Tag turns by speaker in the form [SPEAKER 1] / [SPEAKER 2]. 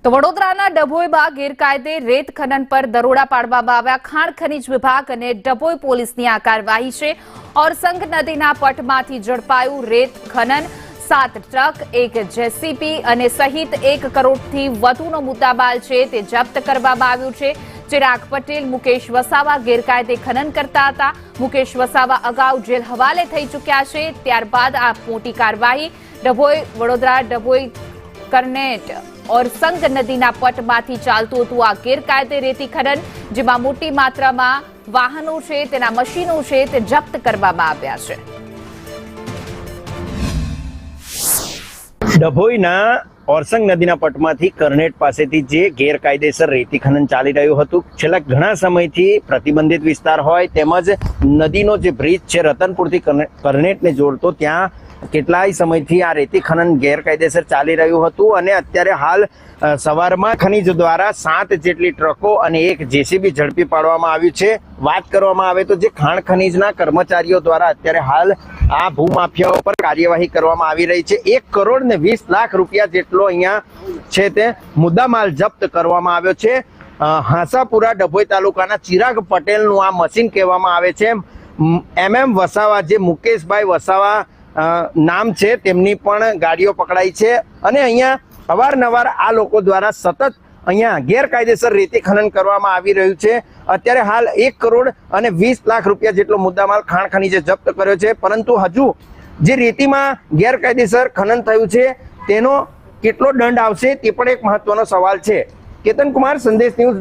[SPEAKER 1] તો વડોદરાના ડભોઈમાં ગેરકાયદે રેત ખનન પર દરોડા પાડવામાં આવ્યા। ખાણ ખનીજ વિભાગ અને ડભોઈ પોલીસની આ કાર્યવાહી છે। ઓરસંગ નદીના પટમાંથી ઝડપાયું રેત ખનન। 7 ટ્રક, 1 જેસીબી અને સહિત 1 કરોડથી વધુનો મુદ્દામાલ છે તે જપ્ત કરવામાં આવ્યું છે। ચિરાગ પટેલ, મુકેશ વસાવા ગેરકાયદે ખનન કરતા હતા। મુકેશ વસાવા અગાઉ જેલ હવાલે થઈ ચૂક્યા છે। ત્યારબાદ આ મોટી કાર્યવાહી ડભોઈ વડોદરા ડભોઈ કરનેટ ઓરસંગ નદીના પટમાંથી ચાલતું હતું આ ગેરકાયદે રેતી ખનન, જેમાં મોટી માત્રામાં વાહનો છે તેના મશીનો છે તે જપ્ત કરવામાં આવ્યા છે।
[SPEAKER 2] ડભોઈના ઓરસંગ નદીના પટમાંથી કરનેટ પાસેથી જે ગેરકાયદેસર રેતી ખનન ચાલી રહ્યું હતું, છેલ્લા ઘણા સમયથી પ્રતિબંધિત વિસ્તાર હોય તેમજ નદીનો જે બ્રિજ છે રતનપુરથી કરનેટને જોડતો, ત્યાં કેટલાય સમયથી આ રેતી ખનન ગેરકાયદેસર ચાલી રહ્યું હતું અને અત્યારે હાલ સવારમાં ખનીજ દ્વારા 7 જેટલી ટ્રકો અને 1 જેસીબી ઝડપી પાડવામાં આવ્યું છે। વાત કરવામાં આવે તો જે ખાણ ખનીજના કર્મચારીઓ દ્વારા અત્યારે હાલ આ ભૂમાફિયાઓ પર કાર્યવાહી કરવામાં આવી રહી છે। 1 કરોડ ને 20 લાખ રૂપિયા જેટલો અહીંયા છે તે મુદ્દામાલ જપ્ત કરવામાં આવ્યો છે। હાંસાપુરા ડભોઈ તાલુકાના ચિરાગ પટેલનું આ મશીન કહેવામાં આવે છે। MM વસાવા, જે મુકેશભાઈ વસાવા નામ છે, તેમની પણ ગાડીઓ પકડાઈ છે અને અહીંયા અવારનવાર આ લોકો દ્વારા સતત અહીંયા ગેરકાયદેસર રેતી ખનન કરવામાં આવી રહ્યું છે। અત્યારે હાલ 1 કરોડ અને 20 લાખ રૂપિયા જેટલો મુદ્દામાલ ખાણ ખનીજે જપ્ત કર્યો છે, પરંતુ હજુ જે રેતીમાં ગેરકાયદેસર ખનન થયું છે તેનો કેટલો દંડ આવશે તે પણ એક મહત્વનો સવાલ છે। કેતન કુમાર, સંદેશ ન્યૂઝ।